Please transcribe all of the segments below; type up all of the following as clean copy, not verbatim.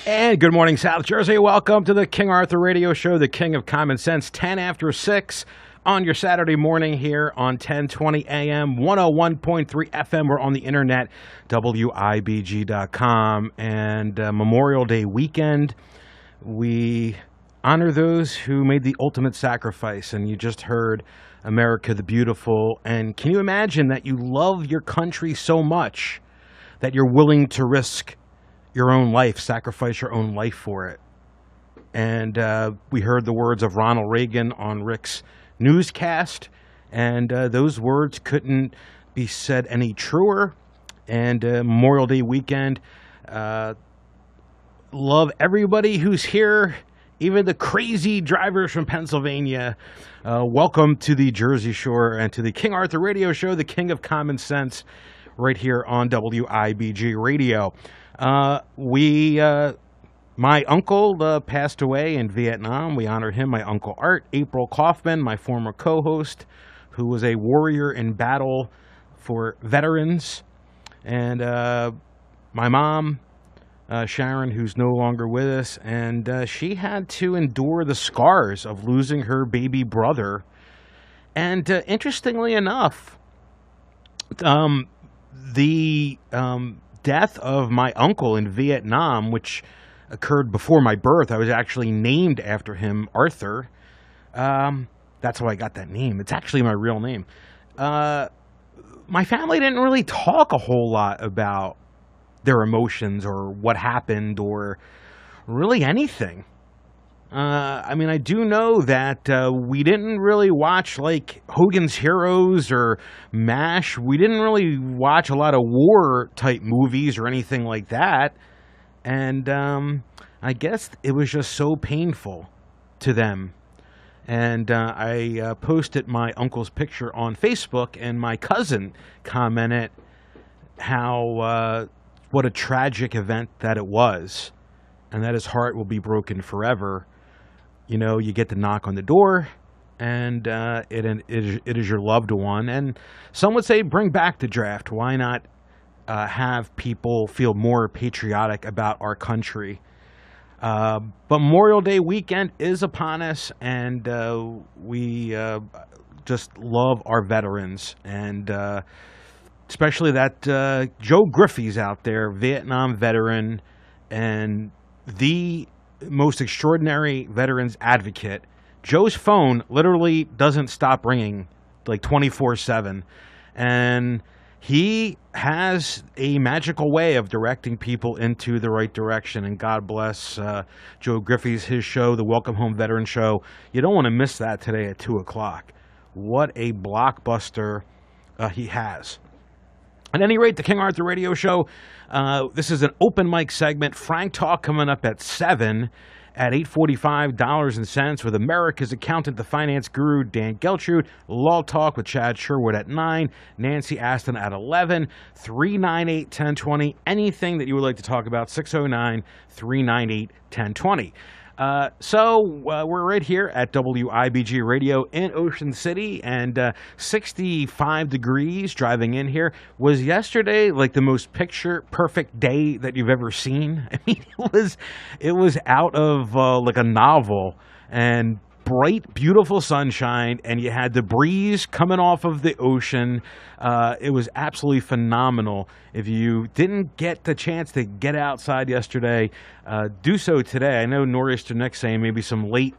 And good morning, South Jersey. Welcome to the King Arthur Radio Show, the King of Common Sense, 10 after 6 on your Saturday morning here on 1020 AM, 101.3 FM. We're on the internet, WIBG.com. And Memorial Day weekend, we honor those who made the ultimate sacrifice. And you just heard America the Beautiful. And can you imagine that you love your country so much that you're willing to risk your own life, sacrifice your own life for it? And we heard the words of Ronald Reagan on Rick's newscast, and those words couldn't be said any truer. And Memorial Day weekend, love everybody who's here, even the crazy drivers from Pennsylvania. Welcome to the Jersey Shore and to the King Arthur Radio Show, the King of Common Sense, right here on WIBG Radio. My uncle passed away in Vietnam. We honor him. My Uncle Art, April Kaufman, my former co-host, who was a warrior in battle for veterans. And my mom, Sharon, who's no longer with us, and she had to endure the scars of losing her baby brother. And interestingly enough, the death of my uncle in Vietnam, which occurred before my birth. I was actually named after him, Arthur. That's how I got that name. It's actually my real name. My family didn't really talk a whole lot about their emotions or what happened or really anything. I do know that we didn't really watch like Hogan's Heroes or MASH. We didn't really watch a lot of war-type movies or anything like that. And I guess it was just so painful to them. And I posted my uncle's picture on Facebook, and my cousin commented how what a tragic event that it was, and that his heart will be broken forever. You know, you get to knock on the door, and it is your loved one. And some would say bring back the draft. Why not have people feel more patriotic about our country? But Memorial Day weekend is upon us, and we just love our veterans. And especially that Joe Griffey's out there, Vietnam veteran, and the most extraordinary veterans advocate. Joe's phone literally doesn't stop ringing like 24/7, and he has a magical way of directing people into the right direction. And God bless Joe Griffey's, his show, the Welcome Home Veteran Show. You don't want to miss that today at 2 o'clock. What a blockbuster he has. At any rate, the King Arthur Radio Show, this is an open mic segment. Frank Talk coming up at 7 at 8:45 Dollars and Cents with America's accountant, the finance guru, Dan Geltrude. Law Talk with Chad Sherwood at 9. Nancy Aston at 11. 398-1020. Anything that you would like to talk about, 609-398-1020. So we're right here at WIBG Radio in Ocean City, and 65 degrees driving in here. Was yesterday like the most picture perfect day that you've ever seen? I mean, it was out of like a novel, and bright, beautiful sunshine, and you had the breeze coming off of the ocean. It was absolutely phenomenal. If you didn't get the chance to get outside yesterday, do so today. I know Nor'easter Nick's saying maybe some late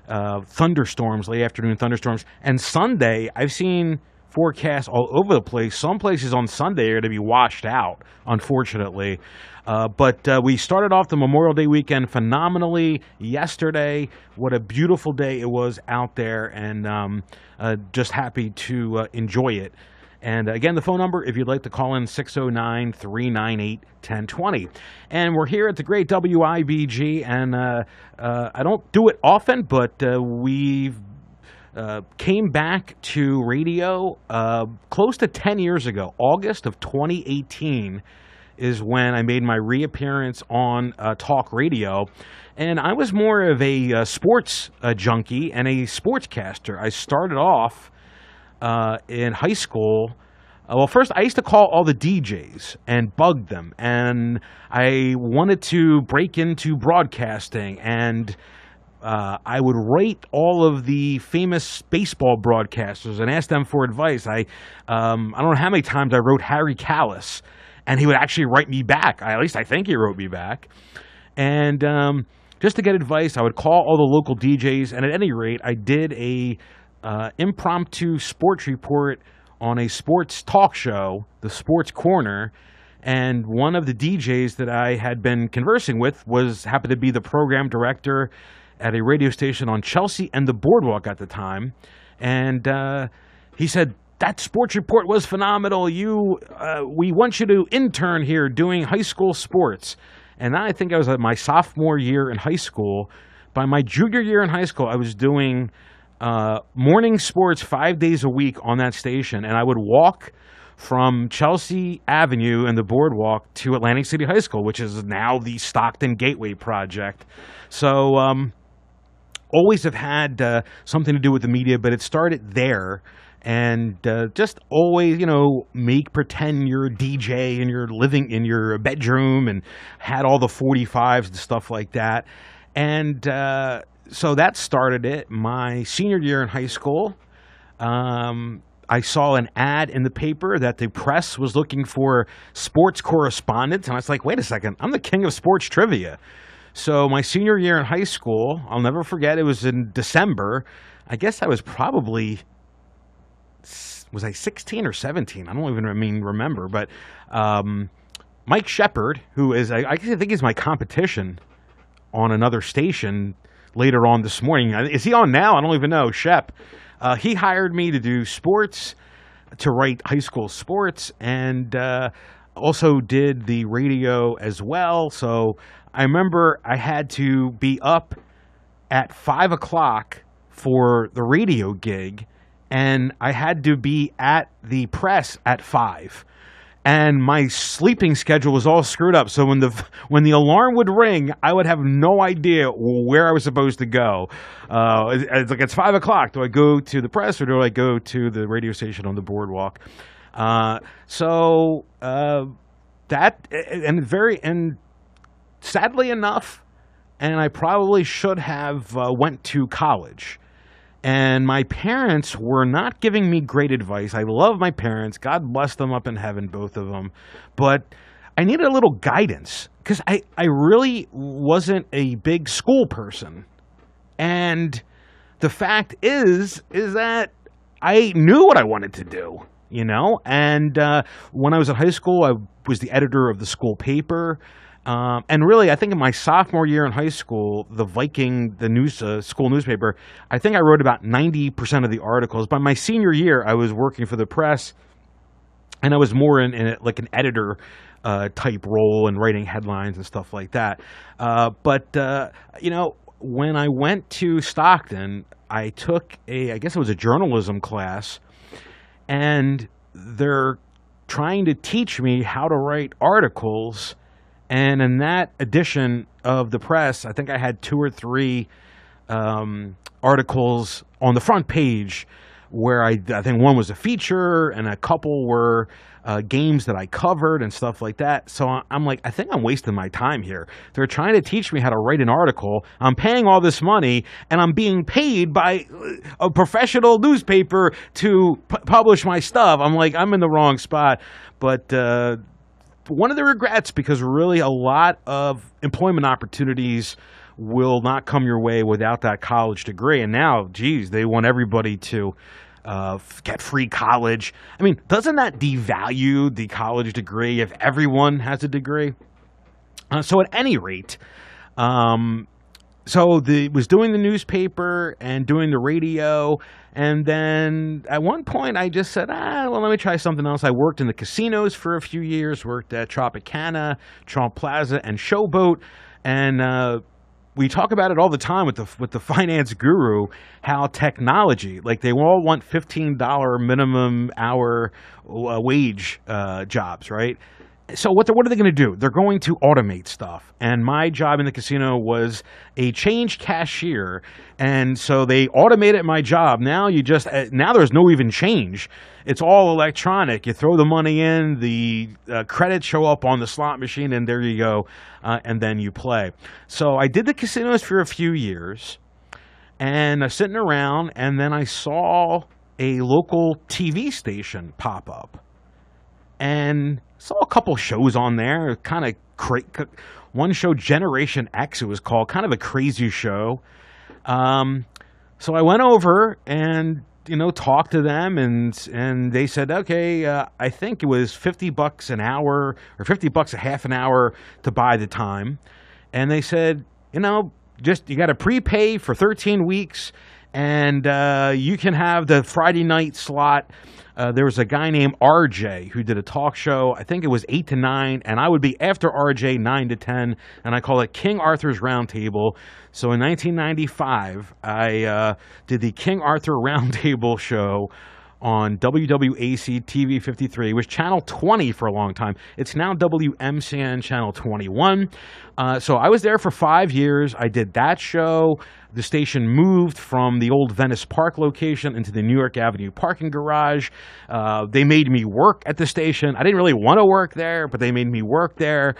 thunderstorms, late afternoon thunderstorms. And Sunday, I've seen forecasts all over the place. Some places on Sunday are going to be washed out, unfortunately. But we started off the Memorial Day weekend phenomenally yesterday. What a beautiful day it was out there, and just happy to enjoy it. And again, the phone number, if you'd like to call in, 609-398-1020. And we're here at the great WIBG, and I don't do it often, but we've came back to radio close to 10 years ago. August of 2018 is when I made my reappearance on talk radio. And I was more of a sports junkie and a sportscaster. I started off in high school Well, first, I used to call all the DJs and bug them, and I wanted to break into broadcasting, and I would rate all of the famous baseball broadcasters and ask them for advice. I don't know how many times I wrote Harry Callis, and he would actually write me back. At least I think he wrote me back. And just to get advice, I would call all the local DJs, and at any rate, I did a impromptu sports report on a sports talk show, the Sports Corner, and one of the DJs that I had been conversing with happened to be the program director at a radio station on Chelsea and the Boardwalk at the time, and he said, "That sports report was phenomenal. We want you to intern here doing high school sports." And I think I was at my sophomore year in high school. By my junior year in high school, I was doing morning sports 5 days a week on that station, and I would walk from Chelsea Avenue and the Boardwalk to Atlantic City High School, which is now the Stockton Gateway Project. So always have had something to do with the media, but it started there. And just always, pretend you're a DJ and you're living in your bedroom and had all the 45s and stuff like that. And so that started it. My senior year in high school, I saw an ad in the paper that the press was looking for sports correspondents. And I was like, wait a second, I'm the king of sports trivia. So my senior year in high school, I'll never forget, it was in December. I guess I was probably, was I 16 or 17? I don't even remember. But Mike Shepard, who is, I think he's my competition on another station later on this morning. Is he on now? I don't even know. Shep. He hired me to do sports, to write high school sports, and also did the radio as well. So I remember I had to be up at 5 o'clock for the radio gig, and I had to be at the press at 5. And my sleeping schedule was all screwed up. So when the alarm would ring, I would have no idea where I was supposed to go. It's like, it's 5 o'clock. Do I go to the press or do I go to the radio station on the Boardwalk? And sadly enough, and I probably should have went to college. And my parents were not giving me great advice. I love my parents. God bless them up in heaven, both of them. But I needed a little guidance because I really wasn't a big school person. And the fact is that I knew what I wanted to do, And when I was in high school, I was the editor of the school paper. And really, I think in my sophomore year in high school, the Viking, the school newspaper, I think I wrote about 90% of the articles. By my senior year, I was working for the press, and I was more in like an editor type role and writing headlines and stuff like that. When I went to Stockton, I took I guess it was a journalism class, and they're trying to teach me how to write articles. And in that edition of the press, I think I had 2 or 3 articles on the front page where I think one was a feature and a couple were games that I covered and stuff like that. So I'm like, I think I'm wasting my time here. They're trying to teach me how to write an article. I'm paying all this money, and I'm being paid by a professional newspaper to publish my stuff. I'm like, I'm in the wrong spot. But one of the regrets, because really a lot of employment opportunities will not come your way without that college degree. And now, geez, they want everybody to get free college. I mean, doesn't that devalue the college degree if everyone has a degree? So at any rate, was doing the newspaper and doing the radio. And then at one point I just said, let me try something else. I worked in the casinos for a few years, worked at Tropicana, Trump Plaza, and Showboat. And we talk about it all the time with the finance guru, how technology, like they all want $15 minimum hour wage jobs, right? So what are they going to do? They're going to automate stuff. And my job in the casino was a change cashier. And so they automated my job. Now now there's no even change. It's all electronic. You throw the money in, the credits show up on the slot machine, and there you go. And then you play. So I did the casinos for a few years. And I was sitting around, and then I saw a local TV station pop up. And saw a couple shows on there, kind of one show, Generation X, it was called, kind of a crazy show. So I went over and, talked to them, and they said, okay, I think it was $50 an hour or $50 a half an hour to buy the time. And they said, you got to prepay for 13 weeks, and you can have the Friday night slot. There was a guy named RJ who did a talk show. I think it was 8 to 9, and I would be after RJ 9 to 10, and I call it King Arthur's Roundtable. So in 1995, I did the King Arthur Roundtable show on WWAC TV 53. It was Channel 20 for a long time. It's now WMCN Channel 21. So I was there for 5 years. I did that show. The station moved from the old Venice Park location into the New York Avenue parking garage. They made me work at the station. I didn't really want to work there, but they made me work there,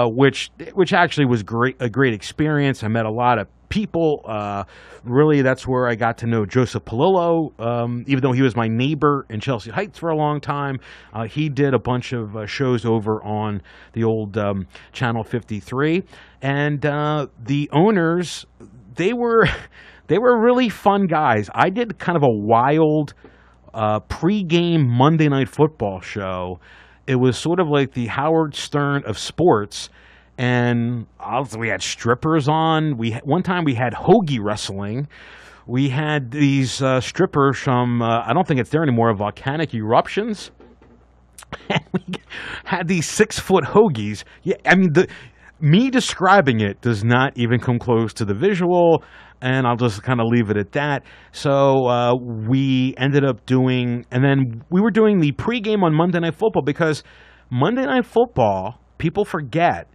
which actually was a great experience. I met a lot of people. Really, that's where I got to know Joseph Palillo, even though he was my neighbor in Chelsea Heights for a long time. He did a bunch of shows over on the old Channel 53. And the owners, they were really fun guys. I did kind of a wild pre-game Monday Night Football show. It was sort of like the Howard Stern of sports. And also we had strippers on. One time we had hoagie wrestling. We had these strippers from, I don't think it's there anymore, Volcanic Eruptions. And we had these 6-foot hoagies. Yeah, I mean, me describing it does not even come close to the visual, and I'll just kind of leave it at that. So we ended up doing, and then we were doing the pregame on Monday Night Football, because Monday Night Football, people forget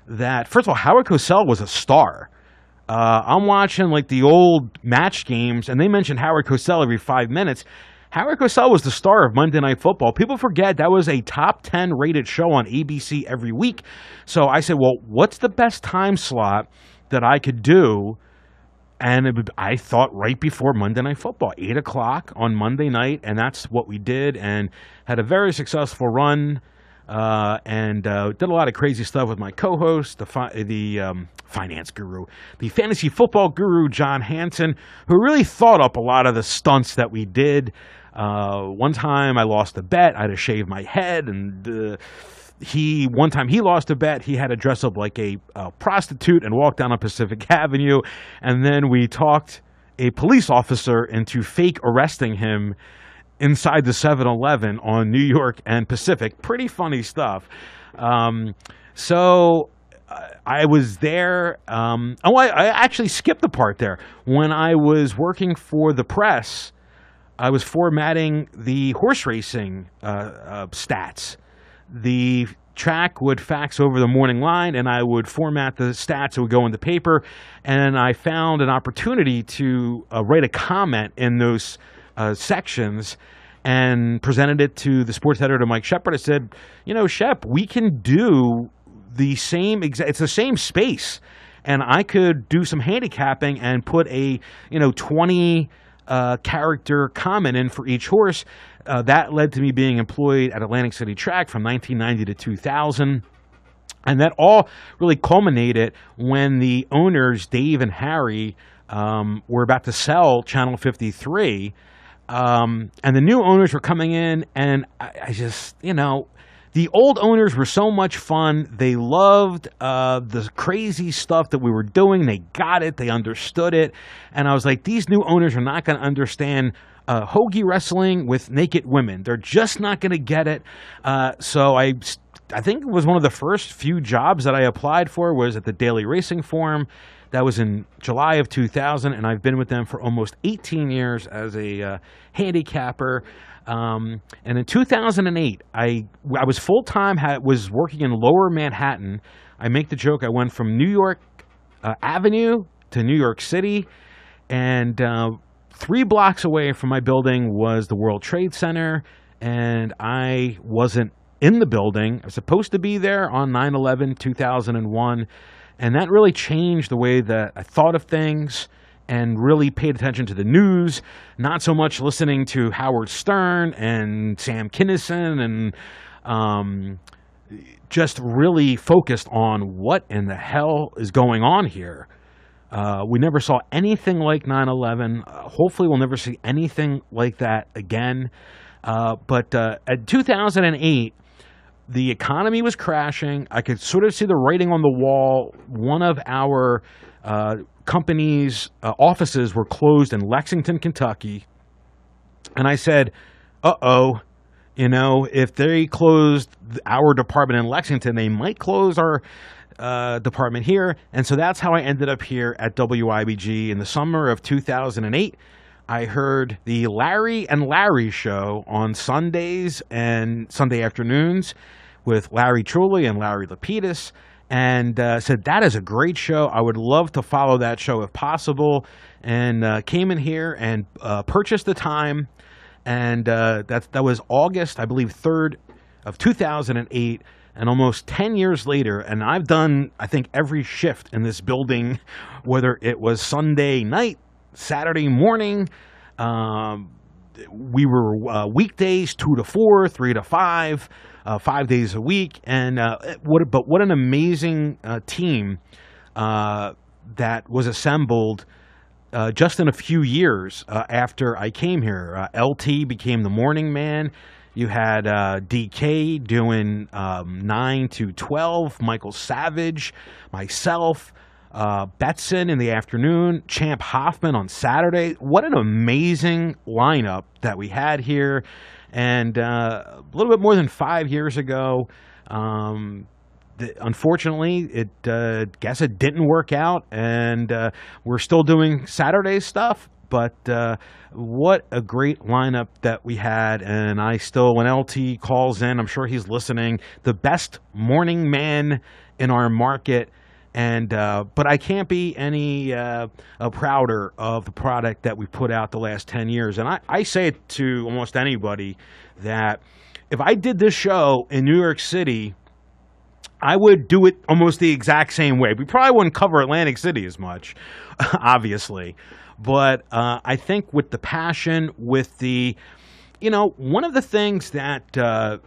that, first of all, Howard Cosell was a star. I'm watching like the old match games, and they mention Howard Cosell every 5 minutes. Howard Cosell was the star of Monday Night Football. People forget that was a top 10 rated show on ABC every week. So I said, well, what's the best time slot that I could do? And I thought right before Monday Night Football, 8 o'clock on Monday night, and that's what we did, and had a very successful run. And did a lot of crazy stuff with my co-host, the finance guru, the fantasy football guru, John Hansen, who really thought up a lot of the stunts that we did. One time I lost a bet. I had to shave my head, and one time he lost a bet. He had to dress up like a prostitute and walk down on Pacific Avenue. And then we talked a police officer into fake arresting him inside the 7-Eleven on New York and Pacific. Pretty funny stuff. So I was there. I actually skipped the part there. When I was working for the press, I was formatting the horse racing stats. The track would fax over the morning line, and I would format the stats that would go in the paper. And I found an opportunity to write a comment in those sections, and presented it to the sports editor, Mike Shepard. I said, Shep, we can do the same it's the same space, and I could do some handicapping and put a 20 character comment in for each horse. That led to me being employed at Atlantic City Track from 1990 to 2000. And that all really culminated when the owners, Dave and Harry, were about to sell Channel 53. And the new owners were coming in, and I just, the old owners were so much fun. They loved the crazy stuff that we were doing. They got it. They understood it. And I was like, these new owners are not going to understand hoagie wrestling with naked women. They're just not going to get it. So I I think it was one of the first few jobs that I applied for was at the Daily Racing Forum. That was in July of 2000, and I've been with them for almost 18 years as a handicapper. And in 2008, I was full-time, was working in Lower Manhattan. I make the joke, I went from New York Avenue to New York City, and 3 blocks away from my building was the World Trade Center, and I wasn't in the building. I was supposed to be there on 9/11/2001, and that really changed the way that I thought of things and really paid attention to the news, not so much listening to Howard Stern and Sam Kinison, and just really focused on what in the hell is going on here. We never saw anything like 9/11. Hopefully we'll never see anything like that again. But at 2008, the economy was crashing. I could sort of see the writing on the wall. One of our company's offices were closed in Lexington, Kentucky. And I said, uh-oh, if they closed our department in Lexington, they might close our department here. And so that's how I ended up here at WIBG in the summer of 2008. I heard the Larry and Larry show on Sundays and Sunday afternoons with Larry Trulli and Larry Lapidus, and said, that is a great show. I would love to follow that show if possible, and came in here and purchased the time, and that was August, I believe, 3rd of 2008, and almost 10 years later, and I've done, I think, every shift in this building, whether it was Sunday night, Saturday morning. We were weekdays 2 to 4, 3 to 5, 5 days a week, and what an amazing team that was assembled just in a few years after I came here. LT became the morning man. You had DK doing 9 to 12, Michael Savage, myself. Betson in the afternoon, Champ Hoffman on Saturday. What an amazing lineup that we had here. And a little bit more than 5 years ago, unfortunately, guess it didn't work out, and we're still doing Saturday stuff. But what a great lineup that we had, and I still, when LT calls in, I'm sure he's listening, the best morning man in our market. And but I can't be any prouder of the product that we put out the last 10 years. And I say it to almost anybody that if I did this show in New York City, I would do it almost the exact same way. We probably wouldn't cover Atlantic City as much, obviously. But I think with the passion, with the, one of the things that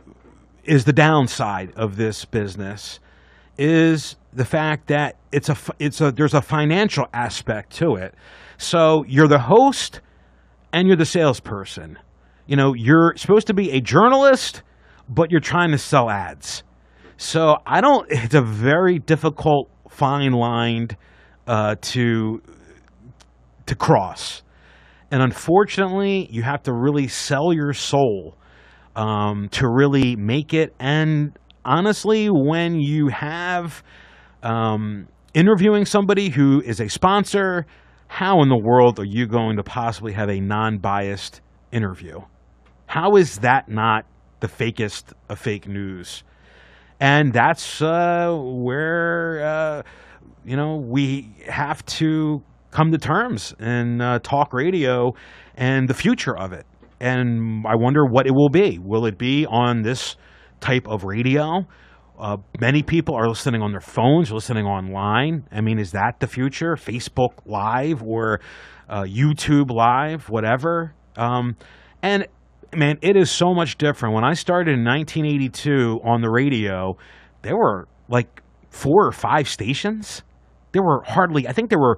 is the downside of this business is the fact that there's a financial aspect to it. So you're the host and you're the salesperson. You're supposed to be a journalist, but you're trying to sell ads. So it's a very difficult fine line to cross. And unfortunately, you have to really sell your soul to really make it. And honestly, when you have interviewing somebody who is a sponsor, how in the world are you going to possibly have a non-biased interview? How is that not the fakest of fake news? And that's where, we have to come to terms in talk radio and the future of it. And I wonder what it will be. Will it be on this type of radio? Many people are listening on their phones, listening online. I mean, is that the future? Facebook Live or YouTube Live, whatever. And man, it is so much different. When I started in 1982 on the radio, there were like 4 or 5 stations. There were hardly. I think there were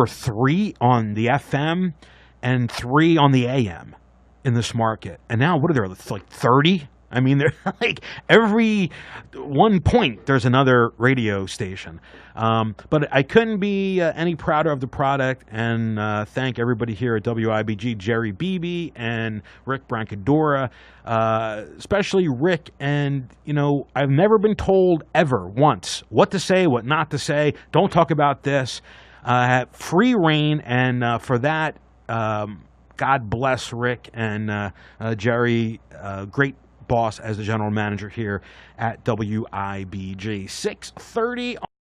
3 on the FM and 3 on the AM in this market. And now, what are there, like 30? I mean, they're like every 1 point, there's another radio station. But I couldn't be any prouder of the product, and thank everybody here at WIBG, Jerry Beebe and Rick Brancadora, especially Rick. And, you know, I've never been told ever once what to say, what not to say. Don't talk about this. Free reign, and for that, God bless Rick and Jerry. Great boss as the general manager here at WIBG. 6:30